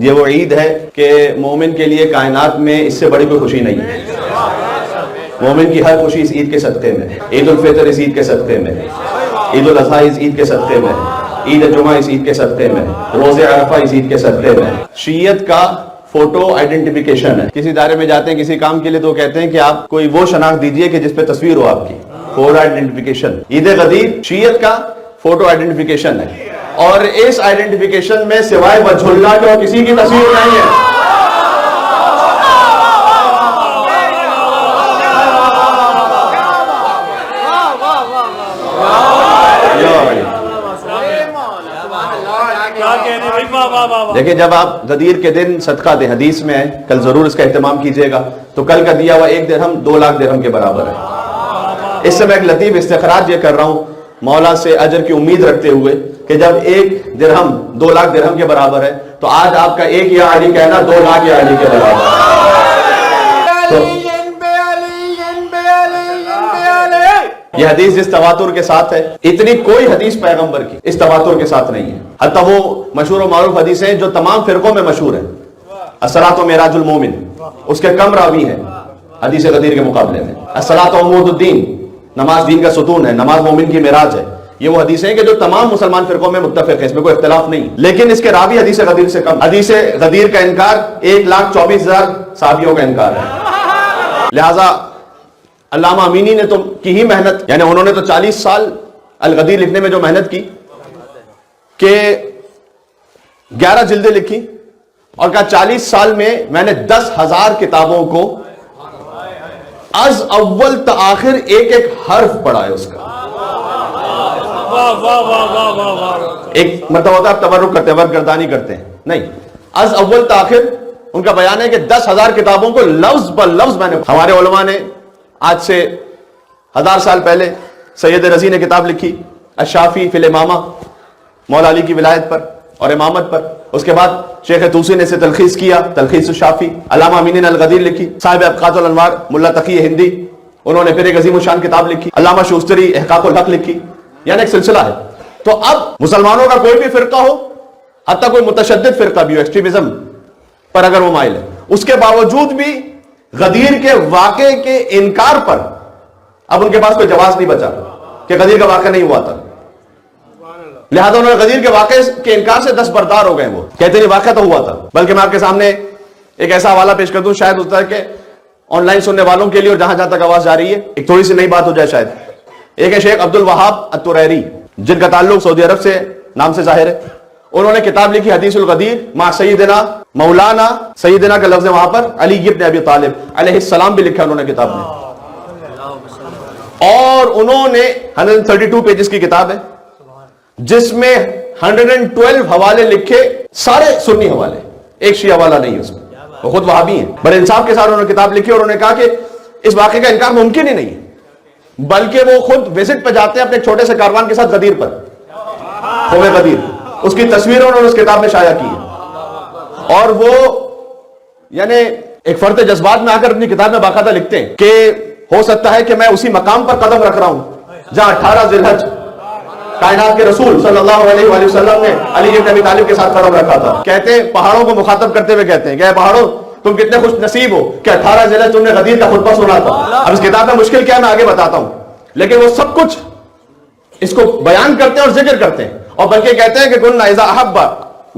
یہ وہ عید ہے کہ مومن کے لیے کائنات میں اس سے بڑی کوئی خوشی نہیں ہے. مومن کی ہر خوشی اس عید کے صدقے میں ہے. عید الفطر اس عید کے صدقے میں ہے, عید الاضحیٰ اس عید کے صدقے میں ہے, عید جمعہ اس عید کے صدقے میں ہے, روز عرفہ اس عید کے صدقے میں ہے. شیعت کا فوٹو آئیڈینٹیفیکیشن ہے. کسی ادارے میں جاتے ہیں کسی کام کے لیے تو کہتے ہیں کہ آپ کوئی وہ شناخت دیجئے کہ جس پہ تصویر ہو آپ کی, فوٹو آئیڈینٹیفیکیشن. عید غدیر شیعت کا فوٹو آئیڈینٹیفیکیشن ہے, اور اس آئیڈینٹیفیکیشن میں سوائے وجہ اللہ کے اور کسی کی تصویر نہیں ہے. دیکھیں جب آپ غدیر کے دن صدقہ دیں, حدیث میں ہے, کل ضرور اس کا اہتمام کیجئے گا, تو کل کا دیا ہوا 1 درہم 2 لاکھ درہم کے برابر ہے. اس سے میں ایک لطیف استخراج یہ کر رہا ہوں مولا سے اجر کی امید رکھتے ہوئے کہ جب 1 درہم 2 لاکھ درہم کے برابر ہے تو آج آپ کا 1 یا علی کہنا 2 لاکھ یا علی کے برابر ہے. یہ حدیث جس تواتر کے ساتھ ہے, اتنی کوئی حدیث پیغمبر کی اس تواتر کے ساتھ نہیں ہے. حتیٰ وہ مشہور و معروف حدیثیں جو تمام فرقوں میں مشہور ہیں, الصلاۃ و معراج المومن, اس کے کم راوی ہیں حدیث غدیر کے مقابلے میں. الصلاۃ و عمود الدین, نماز دین کا ستون ہے, نماز مومن کی معراج ہے. یہ وہ حدیثیں ہیں کہ جو تمام مسلمان فرقوں میں متفق ہیں, اس میں کوئی اختلاف نہیں, لیکن اس کے راوی حدیث غدیر سے کم. حدیث غدیر کا انکار 1,24,000 صحابیوں کا انکار ہے. لہٰذا علامہ امینی نے تو کی ہی محنت, یعنی انہوں نے تو 40 سال الغدیر لکھنے میں جو محنت کی کہ 11 جلدیں لکھی, اور کہا 40 سال میں میں نے 10,000 کتابوں کو از اول تا آخر ایک ایک حرف پڑھا ہے اس کا. ایک مطلب ہوتا ہے تبرک کرتے ہیں, ورگردانی کرتے ہیں, نہیں, از اول تا آخر ان کا بیان ہے کہ 10,000 کتابوں کو لفظ بلفظ میں نے. ہمارے علماء نے آج سے 1000 سال پہلے سید رضی نے کتاب لکھی الشافی فی الامامہ, مولا علی کی ولایت پر اور امامت پر. اس کے بعد شیخ طوسی نے اسے تلخیص کیا, تلخیص الشافی. علامہ امینی نے الغدیر لکھی. صاحب ابقات الانوار ملا تقی ہندی, انہوں نے پھر ایک عظیم الشان کتاب لکھی. علامہ شوستری احقاق الحق لکھی. یعنی ایک سلسلہ ہے. تو اب مسلمانوں کا کوئی بھی فرقہ ہو, حتیٰ کوئی متشدد فرقہ بھی ہو, ایکسٹریمزم پر اگر وہ مائل ہے, اس کے باوجود بھی غدیر کے واقعے کے انکار پر اب ان کے پاس کوئی جواز نہیں بچا کہ غدیر کا واقعہ نہیں ہوا تھا. لہذا انہوں نے غدیر کے واقعے کے انکار سے دستبردار ہو گئے. وہ کہتے ہیں واقعہ تو ہوا تھا. بلکہ میں آپ کے سامنے ایک ایسا حوالہ پیش کر دوں, شاید ہوتا ہے کہ آن لائن سننے والوں کے لیے اور جہاں جہاں تک آواز جا رہی ہے ایک تھوڑی سی نئی بات ہو جائے شاید. ایک ہے شیخ عبد الوہاب الطریری, جن کا تعلق سعودی عرب سے نام سے ظاہر ہے. انہوں نے کتاب لکھی حدیث الغدیر مع سیدنا مولانا, سیدنا کا لفظ ہے وہاں پر علی ابن ابی طالب علیہ السلام بھی لکھا انہوں نے کتاب میں. اور انہوں نے 132 پیجز کی کتاب ہے جس میں 112 حوالے لکھے, سارے سنی حوالے, ایک شیعہ حوالہ نہیں ہے اس میں. وہ خود وہابی ہیں. بڑے انصاف کے ساتھ انہوں نے کتاب لکھی اور انہوں نے کہا کہ اس واقعے کا انکار ممکن ہی نہیں ہے, بلکہ وہ خود وزٹ پہ جاتے ہیں اپنے ایک چھوٹے سے کاروان کے ساتھ غدیر پر, قوم غدیر. اس کی تصویر انہوں نے اس کتاب میں شائع کی ہے. اور وہ یعنی ایک فرد جذبات میں آ کر اپنی کتاب میں باقاعدہ لکھتے ہیں کہ ہو سکتا ہے کہ میں اسی مقام پر قدم رکھ رہا ہوں جہاں 18 ذی الحج کائنات کے رسول صلی اللہ علیہ وآلہ وسلم نے علی ابن ابی طالب کے ساتھ قدم رکھا تھا. کہتے ہیں پہاڑوں کو مخاطب کرتے ہوئے کہتے ہیں کہ اے پہاڑوں, تم کتنے خوش نصیب ہو کہ 18 ذی الحج تم نے غدیر کا خطبہ سنا تھا. اب اس کتاب میں مشکل کیا میں آگے بتاتا ہوں, لیکن وہ سب کچھ اس کو بیان کرتے ہیں اور ذکر کرتے ہیں. اور بلکہ کہتے ہیں کہ کننا اذا احبا,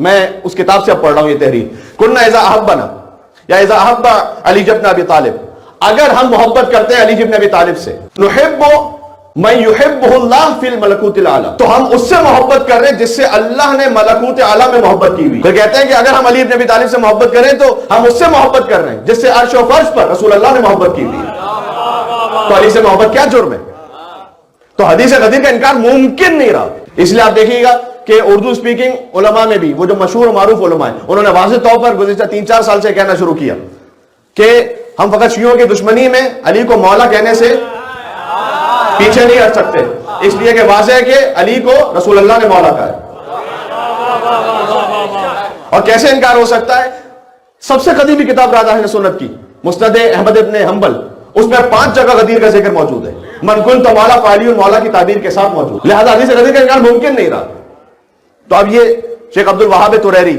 میں اس کتاب سے اب پڑھ رہا ہوں یہ تحریر, کننا اذا احبنا یا اذا احبا علی ابن ابی طالب, اگر ہم محبت کرتے ہیں علی ابن ابی طالب سے, نحب من یحبہ اللہ فی الملکوت الاعلی, تو ہم اس سے محبت کر رہے ہیں جس سے اللہ نے ملکوت اعلی میں محبت کی ہوئی. پھر کہتے ہیں کہ اگر ہم علی ابن ابی طالب سے محبت کریں تو ہم اس سے محبت کر رہے ہیں جس سے عرش و فرش پر رسول اللہ نے محبت کی ہوئی. تو علی سے محبت کیا جرم ہے؟ تو حدیث غدیر کا انکار ممکن نہیں رہا. اس لیے آپ دیکھیے گا کہ اردو اسپیکنگ علماء میں بھی وہ جو مشہور و معروف علماء ہیں, انہوں نے واضح طور پر گزشتہ 3-4 سال سے کہنا شروع کیا کہ ہم فقط شیعوں کی دشمنی میں علی کو مولا کہنے سے پیچھے نہیں ہٹ سکتے, اس لیے کہ واضح ہے کہ علی کو رسول اللہ نے مولا کہا ہے. اور کیسے انکار ہو سکتا ہے؟ سب سے قدیمی کتاب راز اہل سنت کی مسند احمد ابن حنبل, اس میں 5 جگہ غدیر کا ذکر موجود ہے. من کنت مولا فعلی المولا کی تعبیر کے ساتھ موجود. لہذا حدیث غدیر کا انکار ممکن نہیں رہا. تو اب یہ شیخ عبد الوہاب طریری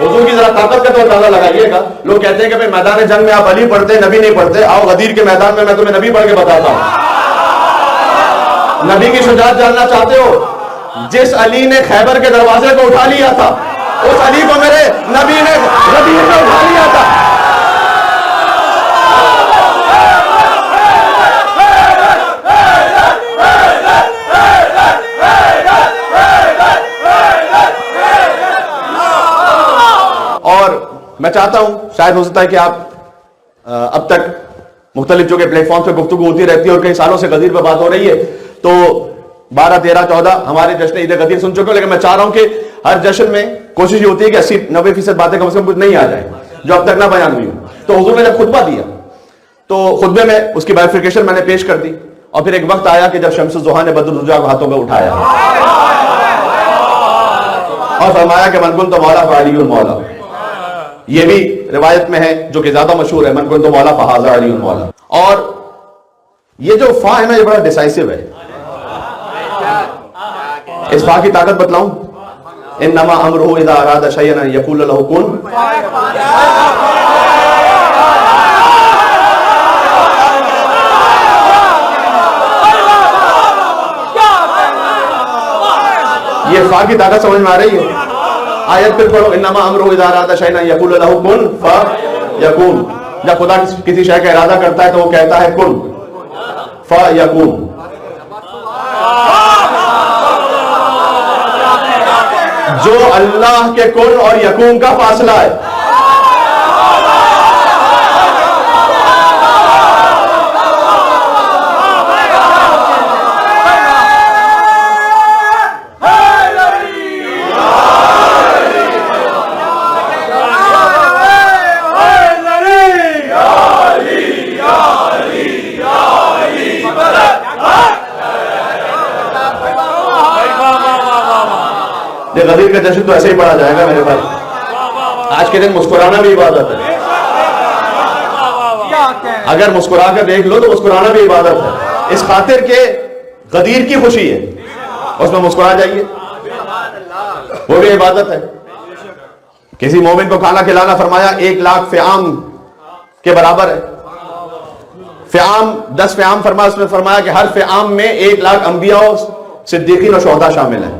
حضور کی ذرا طاقت کا تو اندازہ لگائیے گا. لوگ کہتے ہیں کہ میدان جنگ میں آپ علی پڑھتے نبی نہیں پڑھتے, آؤ غدیر کے میدان میں تمہیں نبی پڑھ کے بتاتا ہوں. نبی کی شجاعت جاننا چاہتے ہو؟ جس علی نے خیبر کے دروازے کو اٹھا لیا تھا, اس علی کو میرے نبی نے غدیر میں اٹھا لیا تھا. اور میں چاہتا ہوں, شاید ہو سکتا ہے کہ آپ اب تک مختلف جو کہ پلیٹ فارم پہ گفتگو ہوتی رہتی ہے اور کئی سالوں سے غدیر پہ بات ہو رہی ہے, تو 12, 13, 14 ہمارے جشن عید غدیر سن چکے ہو, لیکن میں چاہ رہا ہوں کہ ہر جشن میں کوشش یہ ہوتی ہے کہ 80-90% باتیں کم سے کم کچھ نہیں آ جائیں جو اب تک نہ بیان ہوئی ہوں. تو حضور نے جب خطبہ دیا تو خطبے میں اس کی بائفرکیشن میں نے پیش کر دی, اور پھر ایک وقت آیا کہ جب شمس الضحیٰ نے بدر الرجا کو ہاتھوں میں اٹھایا اور فرمایا کہ من کنت مولا فعلی المولا. یہ بھی روایت میں ہے جو کہ زیادہ مشہور ہے, من کنت مولا فہذا علی المولا. اور یہ جو فا ہے نا, یہ بڑا ڈیسائسو ہے. اس فا کی طاقت بتلاؤں, انما امرہ اذا اراد شیئا ان یقول له کن. یہ فا کی طاقت سمجھ میں آ رہی ہے؟ آیت پھر پڑھو, انما امرہ اذا اراد شیئا ان یقول له کن فیکون. جب خدا کسی شے کا ارادہ کرتا ہے تو وہ کہتا ہے کن فیکون. جو اللہ کے کن اور یکون کا فاصلہ ہے, غدیر کا جشن تو ایسے ہی پڑھا جائے گا میرے بھائی. آج کے دن مسکرانا بھی عبادت ہے. اگر مسکرا کر دیکھ لو تو مسکرانا بھی عبادت ہے, اس خاطر کہ غدیر کی خوشی ہے, اس میں مسکرا جائیے, وہ بھی عبادت ہے. کسی مومن کو کھانا کھلانا فرمایا 1,00,000 فیام کے برابر ہے. فیام 10 فیام فرمایا, اس میں فرمایا کہ ہر فیام میں 1,00,000 انبیاء صدیقین اور شہداء شامل ہیں.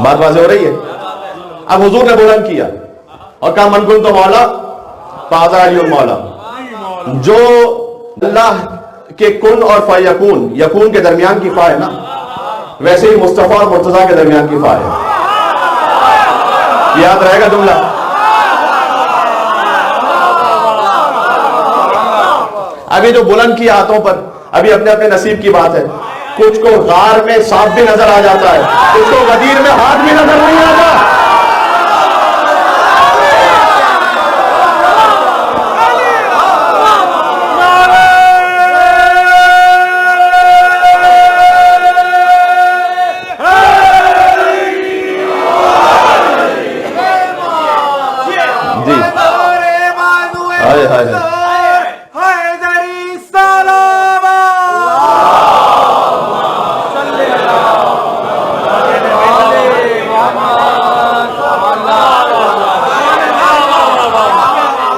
بات واضح ہو رہی ہے؟ اب حضور نے بلند کیا اور کہا من کنت مولا فہذا علی المولا. جو اللہ کے کن اور فیکون, یکون کے درمیان کی فا ہے نا, ویسے ہی مصطفیٰ اور مرتضیٰ کے درمیان کی فا ہے. یاد رہے گا جملہ. ابھی جو بلند کیا ہاتھوں پر, ابھی اپنے اپنے نصیب کی بات ہے. کچھ کو غار میں سانپ بھی نظر آ جاتا ہے, کچھ کو غدیر میں ہاتھ بھی نظر نہیں آتا. جی ہائے ہائے ہائے.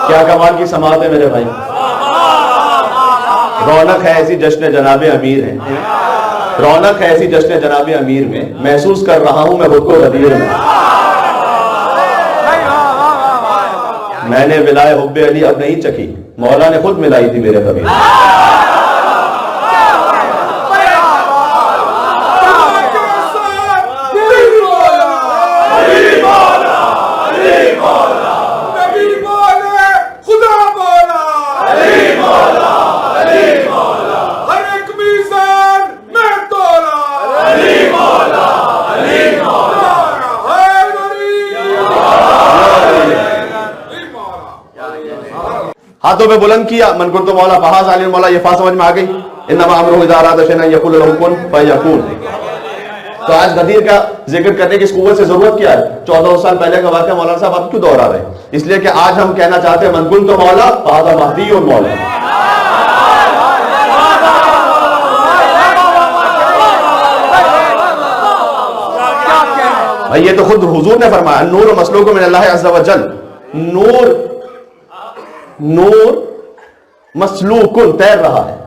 کیا کمال کی سماعت ہے میرے بھائی. رونق ہے ایسی جشن جناب امیر ہے, رونق ہے ایسی جشن جناب امیر میں, محسوس کر رہا ہوں میں خود کو غدیر میں. میں نے ولائے حب علی اب نہیں چکھی, مولا نے خود ملائی تھی میرے کبیر. ہاتھوں پہ بلند کیا, من کنت مولا فہذا علی المولا. یہ فا سمجھ میں آ گئی. انما امرہ اذا اراد شیئا ان یقول له کن فیکون. تو آج غدیر کا ذکر کرنے کی اس قوت سے ضرورت کیا ہے؟ 14 سال پہلے کا واقعہ مولانا صاحب آپ کیوں دوہرا رہے ہیں؟ اس لیے کہ آج ہم کہنا چاہتے ہیں من کنت مولا فہذا مہدی المولا. بھائی یہ تو خود حضور نے فرمایا نور مسلوق من اللہ عز و جل، نور مسلوق تیر رہا ہے.